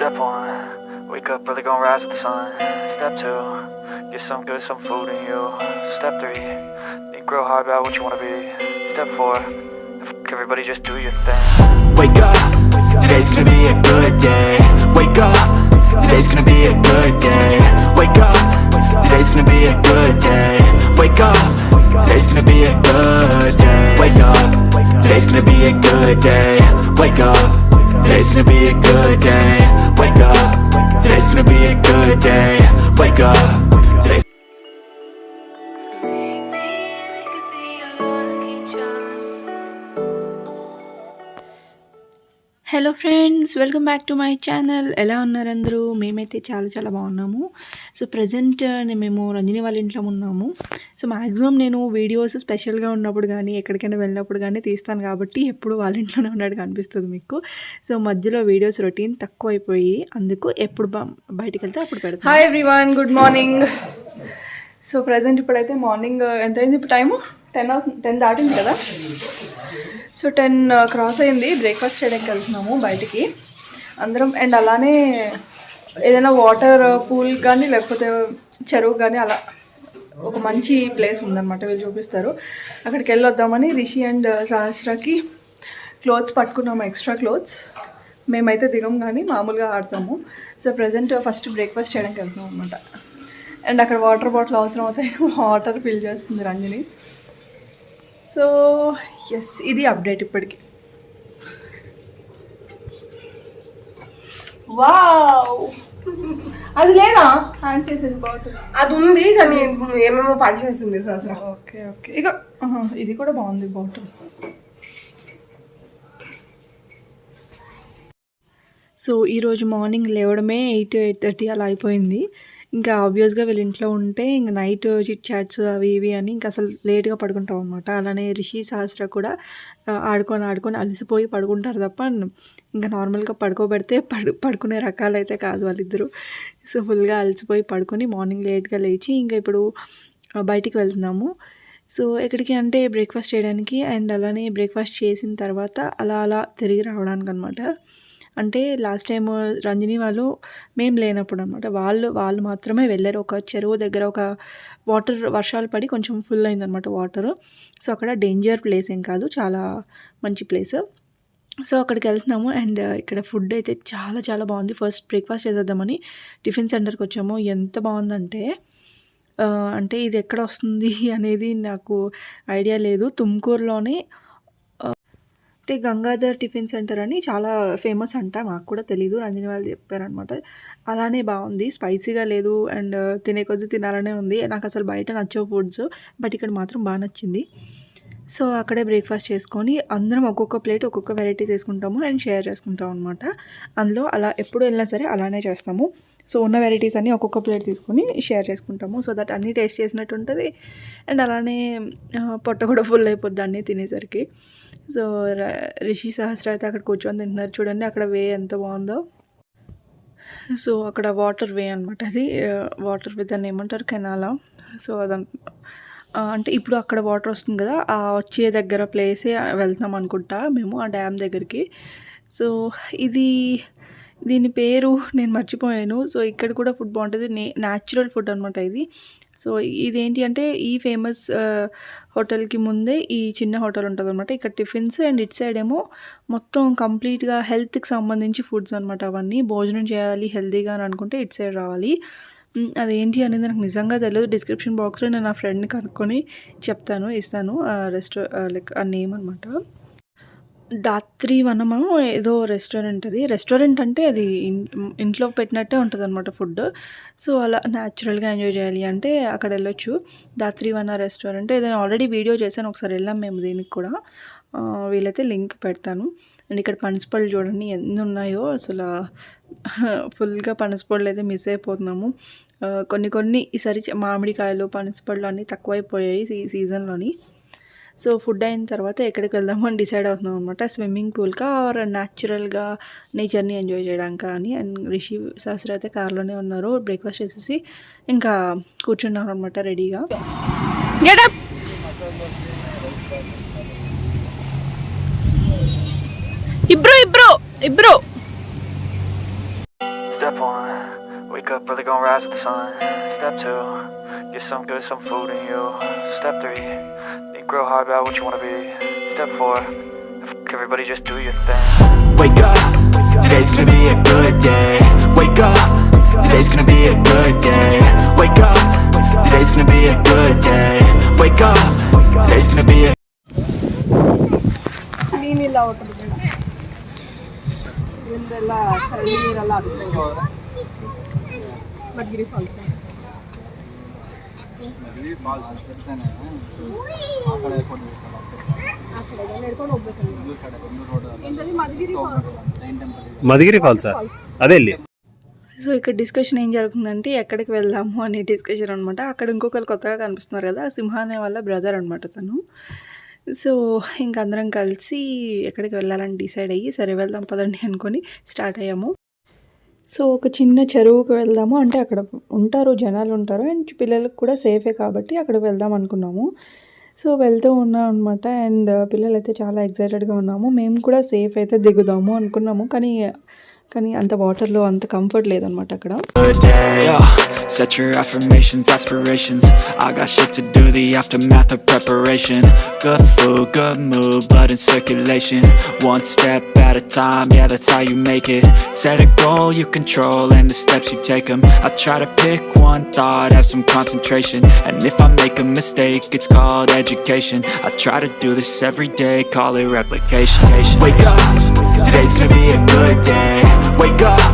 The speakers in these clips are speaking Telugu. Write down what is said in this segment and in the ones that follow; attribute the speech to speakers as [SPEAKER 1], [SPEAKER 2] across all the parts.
[SPEAKER 1] Step 1, wake up early, gonna rise with the sun. Step 2, get some good, some food in you. Step 3, think real hard about what you wanna be. Step 4, everybody just do your thing.
[SPEAKER 2] Wake up, today's gonna be a good day. Wake up, today's gonna be a good day. Wake up, today's gonna be a good day. Wake up, today's gonna be a good day. Wake up, today's gonna be a good day. Wake up, today's gonna be a good day. Wake up, today's gonna be a good day. Wake up, today's
[SPEAKER 3] hello friends, welcome back to my channel. ఎలా ఉన్నారు అందరూ? మేమైతే చాలా చాలా బాగున్నాము. సో ప్రజెంట్ మేము రంజని వాళ్ళ ఇంట్లో ఉన్నాము. సో మ్యాక్సిమం నేను వీడియోస్ స్పెషల్గా ఉన్నప్పుడు కానీ ఎక్కడికైనా వెళ్ళినప్పుడు కానీ తీస్తాను కాబట్టి ఎప్పుడు వాళ్ళ ఇంట్లోనే ఉన్నట్టు కనిపిస్తుంది మీకు. సో మధ్యలో వీడియోస్ రొటీన్ తక్కువ అయిపోయి అందుకు ఎప్పుడు బయటికి వెళ్తే అప్పుడు పెడతాను. Hi everyone, good morning. So present ఇప్పుడైతే మార్నింగ్ ఎంత అయింది? ఇప్పుడు టైము 10 దాటింది కదా. సో 10 క్రాస్ అయింది. బ్రేక్ఫాస్ట్ చేయడానికి వెళ్తున్నాము బయటికి అందరం. అండ్ అలానే ఏదైనా వాటర్ పూల్ కానీ లేకపోతే చెరువు కానీ అలా ఒక మంచి ప్లేస్ ఉందన్నమాట, వీళ్ళు చూపిస్తారు. అక్కడికి వెళ్ళొద్దామని రిషి అండ్ సహస్రకి క్లోత్స్ పట్టుకున్నాము, ఎక్స్ట్రా క్లోత్స్. మేమైతే దిగం కానీ మామూలుగా ఆడతాము. సో ప్రజెంట్ ఫస్ట్ బ్రేక్ఫాస్ట్ చేయడానికి వెళ్తున్నాం అనమాట. అండ్ అక్కడ వాటర్ బాటిల్ అవసరం అవుతాయి, వాటర్ ఫిల్ చేస్తుంది రంజని. సో ఎస్, ఇది అప్డేట్ ఇప్పటికి. వావ్, అది లేదా హ్యాండ్ చేసేది బాటిల్?
[SPEAKER 4] అది ఉంది కానీ ఏమేమో పడిచేస్తుంది సహస్ర.
[SPEAKER 3] ఓకే ఓకే, ఇక ఇది కూడా బాగుంది బాటిల్. సో ఈరోజు మార్నింగ్ లేవడమే 8-8:30 అలా అయిపోయింది. ఇంకా ఆబ్వియస్గా వీళ్ళ ఇంట్లో ఉంటే ఇంకా నైట్ చిట్ చాట్స్ అవి ఇవి అని ఇంకా అసలు లేట్గా పడుకుంటాం అనమాట. అలానే రిషి సహస్ర కూడా ఆడుకొని అలసిపోయి పడుకుంటారు తప్ప ఇంకా నార్మల్గా పడుకోబెడితే పడుకునే రకాలు అయితే కాదు వాళ్ళిద్దరూ. సో ఫుల్గా అలసిపోయి పడుకొని మార్నింగ్ లేట్గా లేచి ఇంకా ఇప్పుడు బయటికి వెళ్తున్నాము. సో ఎక్కడికి అంటే బ్రేక్ఫాస్ట్ చేయడానికి. అండ్ అలానే బ్రేక్ఫాస్ట్ చేసిన తర్వాత అలా తిరిగి రావడానికి అనమాట. అంటే లాస్ట్ టైం రంజని వాళ్ళు మేము లేనప్పుడు అనమాట, వాళ్ళు మాత్రమే వెళ్ళారు. ఒక చెరువు దగ్గర ఒక వాటర్ వర్షాలు పడి కొంచెం ఫుల్ అయిందనమాట వాటర్. సో అక్కడ డేంజర్ ప్లేస్ ఏం కాదు, చాలా మంచి ప్లేస్. సో అక్కడికి వెళ్తున్నాము. అండ్ ఇక్కడ ఫుడ్ అయితే చాలా చాలా బాగుంది. ఫస్ట్ బ్రేక్ఫాస్ట్ చేసేద్దామని టిఫిన్ సెంటర్కి వచ్చాము. ఎంత బాగుందంటే అంటే ఇది ఎక్కడ వస్తుంది అనేది నాకు ఐడియా లేదు. తుమ్కూరులోనే అంటే గంగాధర్ టిఫిన్ సెంటర్ అని చాలా ఫేమస్ అంట, నాకు కూడా తెలీదు, రంజని వాళ్ళు చెప్పారనమాట. అలానే బాగుంది, స్పైసీగా లేదు. అండ్ తినే కొద్ది తినాలనే ఉంది. నాకు అసలు బయట నచ్చవు ఫుడ్స్, బట్ ఇక్కడ మాత్రం బాగా నచ్చింది. సో అక్కడే బ్రేక్ఫాస్ట్ చేసుకొని అందరం ఒక్కొక్క ప్లేట్ ఒక్కొక్క వెరైటీ తీసుకుంటాము అండ్ షేర్ చేసుకుంటాం అనమాట. అందులో అలా ఎప్పుడు వెళ్ళినా సరే అలానే చేస్తాము. సో ఉన్న వెరైటీస్ అన్నీ ఒక్కొక్క ప్లేట్ తీసుకొని షేర్ చేసుకుంటాము. సో దట్ అన్నీ టేస్ట్ చేసినట్టు ఉంటుంది. అండ్ అలానే పొట్ట కూడా ఫుల్ అయిపోద్ది అన్నీ తినేసరికి. సో రిషి సహస్ర అయితే అక్కడ కూర్చొని తింటున్నారు. చూడండి అక్కడ వే ఎంత బాగుందో. సో అక్కడ వాటర్ వే అనమాట, అది వాటర్ వే దాన్ని ఏమంటారు, కెనాలా. సో అదంతా అంటే ఇప్పుడు అక్కడ వాటర్ వస్తుంది కదా, ఆ వచ్చే దగ్గర ప్లేసే వెళ్తాం అనుకుంటా మేము, ఆ డ్యామ్ దగ్గరికి. సో దీని పేరు నేను మర్చిపోయాను. సో ఇక్కడ కూడా ఫుడ్ బాగుంటుంది, న్యాచురల్ ఫుడ్ అనమాట ఇది. సో ఇదేంటి అంటే ఈ ఫేమస్ హోటల్కి ముందే ఈ చిన్న హోటల్ ఉంటుంది అనమాట. ఇక్కడ టిఫిన్స్ అండ్ ఇట్ సైడ్ ఏమో మొత్తం కంప్లీట్గా హెల్త్కి సంబంధించి ఫుడ్స్ అనమాట. అవన్నీ భోజనం చేయాలి హెల్తీగా అని అనుకుంటే ఇట్ సైడ్ రావాలి. అదేంటి అనేది నాకు నిజంగా తెలియదు. డిస్క్రిప్షన్ బాక్స్లో నేను నా ఫ్రెండ్ని కనుక్కొని ఇస్తాను లైక్ ఆ నేమ్ అనమాట. దాత్రి వనము ఏదో రెస్టారెంట్. అది రెస్టారెంట్ అంటే అది ఇంట్లో పెట్టినట్టే ఉంటుంది అనమాట ఫుడ్. సో అలా న్యాచురల్గా ఎంజాయ్ చేయాలి అంటే అక్కడ వెళ్ళొచ్చు. దాత్రి వన రెస్టారెంట్ ఏదైనా ఆల్రెడీ వీడియో చేశాను, ఒకసారి వెళ్ళాం మేము దీనికి కూడా. వీలైతే లింక్ పెడతాను. అండ్ ఇక్కడ పనసపళ్ళు చూడండి ఎన్ని ఉన్నాయో, అసలు ఫుల్గా పనసపళ్ళు అయితే మిస్ అయిపోతున్నాము. కొన్ని ఈసారి మామిడికాయలు పనసపళ్ళు అన్నీ తక్కువైపోయాయి ఈ సీజన్లోని. సో ఫుడ్ అయిన తర్వాత ఎక్కడికి వెళ్దామని డిసైడ్ అవుతున్నాం అనమాట. స్విమ్మింగ్ పూల్కా ఆర్ న్యాచురల్గా నేచర్ని ఎంజాయ్ చేయడానికి అని. అండ్ రిషి సహస్ర అయితే కార్లోనే ఉన్నారు. బ్రేక్ఫాస్ట్ చేసేసి ఇంకా కూర్చున్నారు అనమాట రెడీగా. గెటప్ ఇబ్రో
[SPEAKER 1] Step 1, wake up early, gonna rise with the sun. Step 2, get some food in you. Step 3, think real hard about what you wanna be. Step 4, everybody just do your thing.
[SPEAKER 2] Wake up, today's gonna be a good day. Wake up, today's gonna be a good day. Wake up, today's gonna be a good day. Wake up, today's gonna be a
[SPEAKER 4] ನೀನಿಲ್ಲ ಹೋಟೆಲ್ ಇದೆಲ್ಲ ಚರಂಡಿ ನೀರೆಲ್ಲ ಆಗುತ್ತೆ ಮದ್ಗಿರಿ ಫಾಲ್ಸ್
[SPEAKER 5] మధుగిరి ఫాల్స్ అదే వెళ్ళి.
[SPEAKER 3] సో ఇక్కడ డిస్కషన్ ఏం జరుగుతుందంటే ఎక్కడికి వెళ్దాము అనే డిస్కషన్ అనమాట. అక్కడ ఇంకొకరు కొత్తగా కనిపిస్తున్నారు కదా, సింహ అనే వాళ్ళ బ్రదర్ అనమాట తను. సో ఇంక అందరం కలిసి ఎక్కడికి వెళ్ళాలని డిసైడ్ అయ్యి సరే వెళ్దాం పదండి అనుకొని స్టార్ట్ అయ్యాము. సో ఒక చిన్న చెరువుకి వెళ్దాము అంటే అక్కడ ఉంటారు, జనాలు ఉంటారు అండ్ పిల్లలకు కూడా సేఫే కాబట్టి అక్కడికి వెళ్దాం అనుకున్నాము. సో వెళ్తూ ఉన్నాం అనమాట అండ్ పిల్లలు అయితే చాలా ఎక్సైటెడ్గా ఉన్నాము. మేము కూడా సేఫ్ అయితే దిగుదాము అనుకున్నాము, కానీ అంత వాటర్లో అంత కంఫర్ట్ లేదనమాట అక్కడ.
[SPEAKER 2] good day. Yo, set your affirmations, aspirations. I got shit to do, the aftermath of preparation. Good food, good mood, blood in circulation. One step at a time, yeah, that's how you make it. Set a goal you control and the steps you take them. I try to pick one thought, have some concentration. And if I make a mistake, it's called education. I try to do this every day, call it replication. Wake up, today's gonna be a good day. Wake up,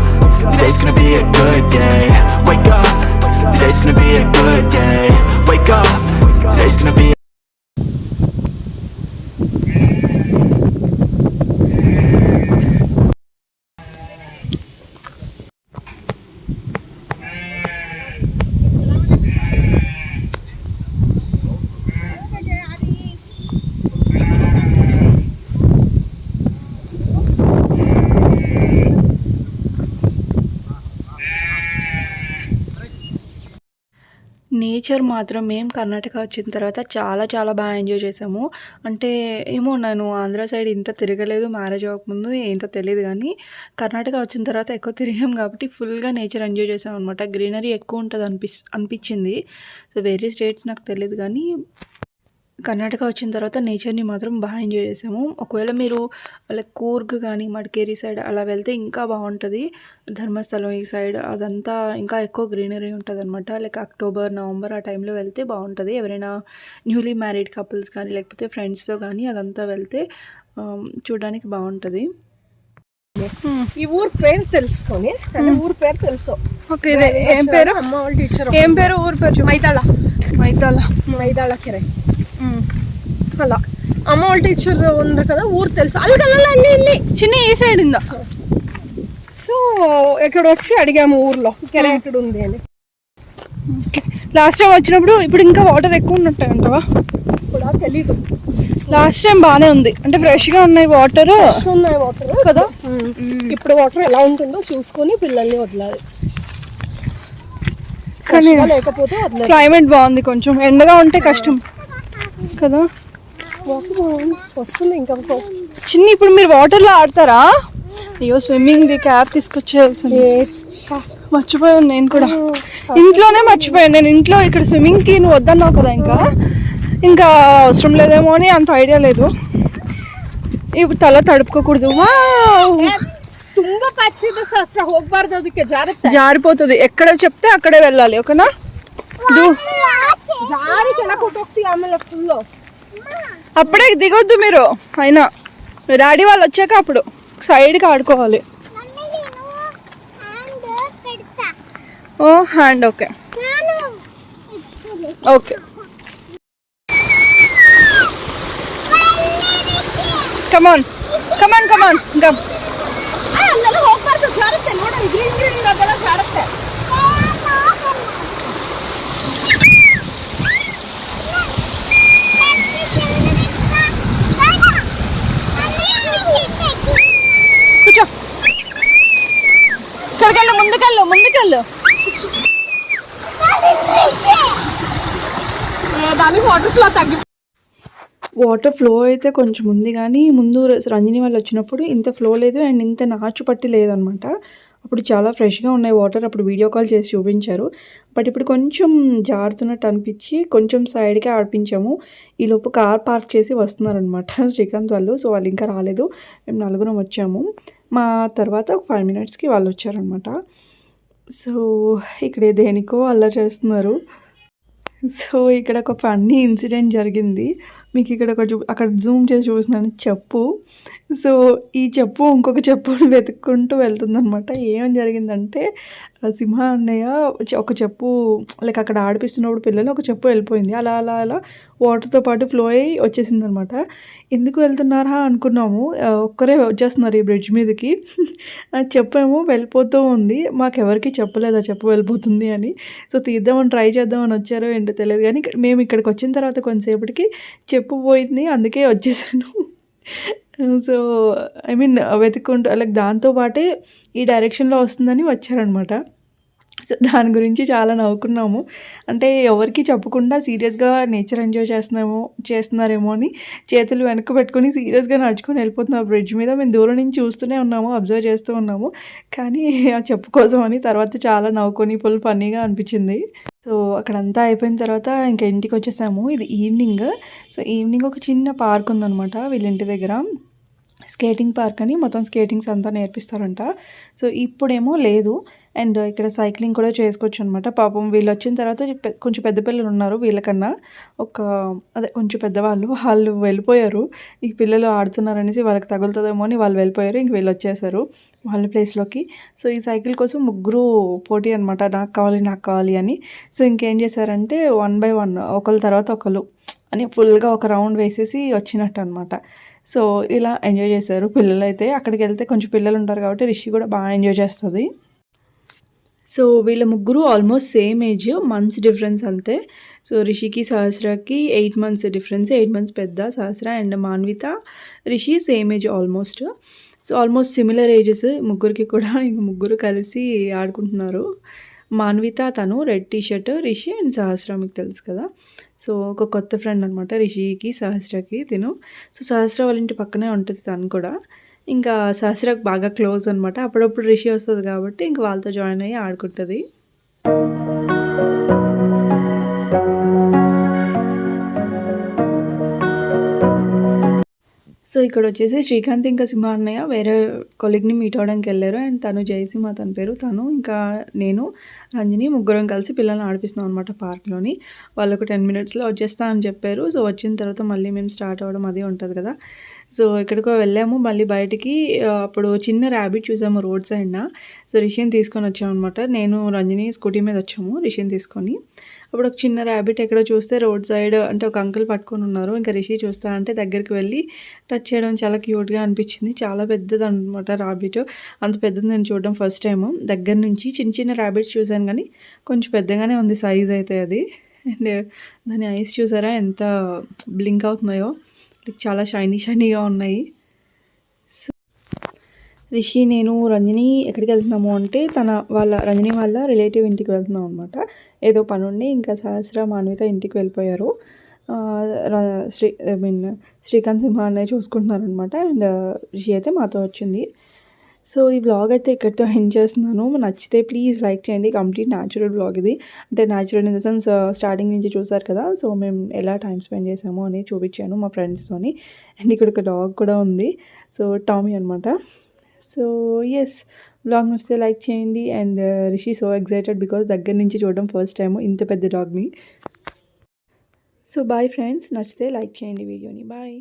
[SPEAKER 2] today's gonna be a good day. Wake up, today's gonna be a good day. Wake up, today's gonna be a
[SPEAKER 3] nature మాత్రం మేము కర్ణాటక వచ్చిన తర్వాత చాలా బాగా ఎంజాయ్ చేసాము. అంటే ఏమో నేను ఆంధ్ర సైడ్ ఇంత తిరగలేదు, మ్యారేజ్ అవ్వకముందు ఏంటో తెలియదు, కానీ కర్ణాటక వచ్చిన తర్వాత ఎక్కువ తిరిగాం కాబట్టి ఫుల్గా నేచర్ ఎంజాయ్ చేసాం అనమాట. గ్రీనరీ ఎక్కువ ఉంటుంది అనిపించింది. సో వేరే స్టేట్స్ నాకు తెలియదు, కానీ కర్ణాటక వచ్చిన తర్వాత నేచర్ని మాత్రం బాగా ఎంజాయ్ చేసాము. ఒకవేళ మీరు లైక్ కూర్గ్ కానీ మడికేరి సైడ్ అలా వెళ్తే ఇంకా బాగుంటుంది. ధర్మస్థలం ఈ సైడ్ అదంతా ఇంకా ఎక్కువ గ్రీనరీ ఉంటుంది అనమాట. లైక్ అక్టోబర్, నవంబర్ ఆ టైంలో వెళ్తే బాగుంటుంది. ఎవరైనా న్యూలీ మ్యారీడ్ కపుల్స్ కానీ లేకపోతే ఫ్రెండ్స్తో కానీ అదంతా వెళ్తే చూడడానికి బాగుంటుంది.
[SPEAKER 4] ఈ ఊరు పేరు తెలుసుకొని ఊరు పేరు తెలుసు.
[SPEAKER 3] ఓకే, ఇదే ఏం పేరు?
[SPEAKER 4] అమ్మ వాళ్ళ టీచర్.
[SPEAKER 3] ఏం పేరు ఊరు పేరు? మైతాళ
[SPEAKER 4] కెరై. అలా అమ్మ వాళ్ళ టీచర్ ఉంది కదా, ఊరు తెలుసు. అది కదా ఇల్లు
[SPEAKER 3] చిన్న ఈ సైడ్ ఉందా?
[SPEAKER 4] సో ఇక్కడ వచ్చి అడిగాము ఊర్లో కెరై ఎక్కడ ఉంది అని.
[SPEAKER 3] లాస్ట్ టైం వచ్చినప్పుడు ఇప్పుడు ఇంకా వాటర్ ఎక్కువ ఉన్నట్టాయి అంటవా?
[SPEAKER 4] కూడా తెలీదు.
[SPEAKER 3] లాస్ట్ టైం బాగానే ఉంది, అంటే ఫ్రెష్గా ఉన్నాయి వాటర్
[SPEAKER 4] కదా. ఇప్పుడు వాటర్ ఎలా ఉంటుందో చూసుకొని పిల్లల్ని వదలాలి,
[SPEAKER 3] కానీ
[SPEAKER 4] లేకపోతే
[SPEAKER 3] క్లైమేట్ బాగుంది. కొంచెం ఎండగా ఉంటే కష్టం కదా.
[SPEAKER 4] వస్తుంది ఇంకా
[SPEAKER 3] చిన్న. ఇప్పుడు మీరు వాటర్లో ఆడతారా? అయ్యో, స్విమ్మింగ్ది క్యాప్ తీసుకొచ్చేయాల్సింది, మర్చిపోయాను నేను కూడా. ఇంట్లోనే మర్చిపోయాను నేను. ఇంట్లో ఇక్కడ స్విమ్మింగ్కి నువ్వు వద్దన్నావు కదా, ఇంకా అవసరం లేదేమో అని అంత ఐడియా లేదు. ఇప్పుడు తల తడుపుకోకూడదు. జారిపోతుంది. ఎక్కడ చెప్తే అక్కడే వెళ్ళాలి, ఓకేనా? అప్పుడే దిగొద్దు మీరు. అయినా డాడీ వాళ్ళు వచ్చాక అప్పుడు సైడ్కి ఆడుకోవాలి. ఓ hand. Okay okay. Come on come on come on గమ్. కూర్చో. ఇక్కడికెళ్ళు, ముందుకెళ్ళు.
[SPEAKER 4] దానికి వాటర్ ఫ్లో తగ్గి
[SPEAKER 3] వాటర్ ఫ్లో అయితే కొంచెం ఉంది, కానీ ముందు రంజని వాళ్ళు వచ్చినప్పుడు ఇంత ఫ్లో లేదు అండ్ ఇంత నాచు పట్టి లేదనమాట. అప్పుడు చాలా ఫ్రెష్గా ఉన్నాయి వాటర్. అప్పుడు వీడియో కాల్ చేసి చూపించారు. బట్ ఇప్పుడు కొంచెం జారుతున్నట్టు అనిపించి కొంచెం సైడ్కే ఆడిపించాము. ఈలోపు కార్ పార్క్ చేసి వస్తున్నారనమాట శ్రీకాంత్ వాళ్ళు. సో వాళ్ళు ఇంకా రాలేదు. మేము నలుగురం వచ్చాము. మా తర్వాత ఒక 5 మినిట్స్కి వాళ్ళు వచ్చారనమాట. సో ఇక్కడ దేనికో అల్లరి చేస్తున్నారు. సో ఇక్కడ ఒక ఫన్నీ ఇన్సిడెంట్ జరిగింది. మీకు ఇక్కడ అక్కడ జూమ్ చేసి చూపిస్తున్నాను చెప్పు. సో ఈ చెప్పు ఇంకొక చెప్పుని వెతుక్కుంటూ వెళ్తుందనమాట. ఏమని జరిగిందంటే సింహ అన్నయ్య ఒక చెప్పు లైక్ అక్కడ ఆడిపిస్తున్నప్పుడు పిల్లలు ఒక చెప్పు వెళ్ళిపోయింది. అలా అలా అలా వాటర్తో పాటు ఫ్లో అయ్యి వచ్చేసింది అనమాట. ఎందుకు వెళ్తున్నారా అనుకున్నాము. ఒక్కరే వచ్చేస్తున్నారు ఈ బ్రిడ్జ్ మీదకి. చెప్పేమో వెళ్ళిపోతూ ఉంది. మాకెవరికి చెప్పలేదు ఆ చెప్పు వెళ్ళిపోతుంది అని. సో తీద్దామని ట్రై చేద్దామని వచ్చారో ఏంటో తెలియదు కానీ మేము ఇక్కడికి వచ్చిన తర్వాత కొంతసేపటికి చెప్పు పోయింది. అందుకే వచ్చేసాను. సో ఐ మీన్ వెతుక్కుంటూ లైక్ దాంతో పాటే ఈ డైరెక్షన్లో వస్తుందని వచ్చారనమాట. సో దాని గురించి చాలా నవ్వుకున్నాము. అంటే ఎవరికి చెప్పకుండా సీరియస్గా నేచర్ ఎంజాయ్ చేస్తున్నారేమో అని చేతులు వెనక్కి పెట్టుకొని సీరియస్గా నడుచుకొని వెళ్ళిపోతున్నారు బ్రిడ్జ్ మీద. మేము దూరం నుంచి చూస్తూనే ఉన్నాము, అబ్జర్వ్ చేస్తూ ఉన్నాము. కానీ ఆ చెప్పు కోసం అని తర్వాత చాలా నవ్వుకొని ఫుల్ ఫన్నీగా అనిపించింది. సో అక్కడంతా అయిపోయిన తర్వాత ఇంకా ఇంటికి వచ్చేసాము. ఇది ఈవినింగ్. సో ఈవినింగ్ ఒక చిన్న పార్క్ ఉందన్నమాట వీళ్ళ ఇంటి దగ్గర. స్కేటింగ్ పార్క్ అని మొత్తం స్కేటింగ్స్ అంతా నేర్పిస్తారంట. సో ఇప్పుడేమో లేదు. అండ్ ఇక్కడ సైక్లింగ్ కూడా చేసుకోవచ్చు అనమాట. పాపం వీళ్ళు వచ్చిన తర్వాత కొంచెం పెద్ద పిల్లలు ఉన్నారు వీళ్ళకన్నా. కొంచెం పెద్దవాళ్ళు వాళ్ళు వెళ్ళిపోయారు. ఈ పిల్లలు ఆడుతున్నారనేసి వాళ్ళకి తగులుతుందేమో అని వాళ్ళు వెళ్ళిపోయారు. ఇంక వీళ్ళు వచ్చేసారు వాళ్ళ ప్లేస్లోకి. సో ఈ సైకిల్ కోసం ముగ్గురు పోటీ అనమాట, నాకు కావాలి అని. సో ఇంకేం చేశారంటే 1 by 1 ఒకళ్ళ తర్వాత ఒకళ్ళు అని ఫుల్గా ఒక రౌండ్ వేసేసి వచ్చినట్టు అనమాట. సో ఇలా ఎంజాయ్ చేశారు పిల్లలు అయితే. అక్కడికి వెళ్తే కొంచెం పిల్లలు ఉంటారు కాబట్టి రిషి కూడా బాగా ఎంజాయ్ చేస్తుంది. సో వీళ్ళ ముగ్గురు almost same age, months difference అంతే. సో రిషికి సహస్రకి 8 months డిఫరెన్స్. 8 months పెద్ద సహస్ర. And Manvitha Rishi same age almost. So almost similar ages ముగ్గురికి కూడా. ఇంక ముగ్గురు కలిసి ఆడుకుంటున్నారు. మాన్విత తను red T-shirt, Rishi and Sahasra మీకు తెలుసు కదా. సో ఒక కొత్త ఫ్రెండ్ అనమాట రిషికి సహస్రకి తిను. సో సహస్ర వాళ్ళ ఇంటి పక్కనే ఉంటుంది తను కూడా. ఇంకా సహస్రకు బాగా క్లోజ్ అనమాట. అప్పుడప్పుడు రిషి వస్తుంది కాబట్టి ఇంక వాళ్ళతో జాయిన్ అయ్యి ఆడుకుంటుంది. సో ఇక్కడ వచ్చేసి శ్రీకాంత్ ఇంకా సింహ అన్నయ్య వేరే కొలీగ్ని మీట్ అవ్వడానికి వెళ్ళారు. అండ్ తను జయసింహ తన పేరు. తను ఇంకా నేను రంజని ముగ్గురం కలిసి పిల్లల్ని ఆడిపిస్తున్నాం అనమాట పార్క్లోని. వాళ్ళకు 10 minutesలో వచ్చేస్తా అని చెప్పారు. సో వచ్చిన తర్వాత మళ్ళీ మేము స్టార్ట్ అవ్వడం అది ఉంటుంది కదా. సో ఎక్కడికో వెళ్ళాము మళ్ళీ బయటికి. అప్పుడు చిన్న ర్యాబిట్ చూసాము రోడ్ సైడ్న. సో రిషిని తీసుకొని వచ్చాము అనమాట. నేను రంజని స్కూటీ మీద వచ్చాము రిషిని తీసుకొని. అప్పుడు ఒక చిన్న ర్యాబిట్ ఎక్కడో చూస్తే రోడ్ సైడ్ అంటే ఒక అంకుల్ పట్టుకొని ఉన్నారు. ఇంకా రిషి చూస్తా అంటే దగ్గరికి వెళ్ళి టచ్ చేయడం చాలా క్యూట్గా అనిపించింది. చాలా పెద్దది అనమాట ర్యాబిట్. అంత పెద్దది నేను చూడడం ఫస్ట్ టైము. దగ్గర నుంచి చిన్న చిన్న ర్యాబిట్స్ చూశాను కానీ కొంచెం పెద్దగానే ఉంది సైజ్ అయితే అది. అండ్ దాని ఐస్ చూసారా ఎంత బ్లింక్ అవుతున్నాయో, చాలా షైనీగా ఉన్నాయి. రిషి నేను రంజని ఎక్కడికి వెళ్తున్నాము అంటే రంజని వాళ్ళ రిలేటివ్ ఇంటికి వెళ్తున్నాం అనమాట. ఏదో పని ఉండి ఇంకా సహస్ర మాన్విత ఇంటికి వెళ్ళిపోయారు. శ్రీకాంత్ సింహ అన్నయ్య చూసుకుంటున్నారనమాట. అండ్ రిషి అయితే మాతో వచ్చింది. సో ఈ వ్లాగ్ అయితే ఇక్కడితో ఎండ్ చేస్తున్నాను. నచ్చితే ప్లీజ్ లైక్ చేయండి. కంప్లీట్ న్యాచురల్ వ్లాగ్ ఇది. అంటే natural in the sense starting నుంచి చూసారు కదా. సో మేము ఎలా టైం స్పెండ్ చేసామో అని చూపించాను మా ఫ్రెండ్స్తోని. అండ్ ఇక్కడ ఒక డాగ్ కూడా ఉంది. సో టామీ అనమాట. సో ఎస్, వ్లాగ్ నచ్చితే లైక్ చేయండి. And Rishi so excited because దగ్గర నుంచి చూడడం ఫస్ట్ టైం ఇంత పెద్ద డాగ్ని. సో బాయ్ ఫ్రెండ్స్, నచ్చితే లైక్ చేయండి వీడియోని. బాయ్.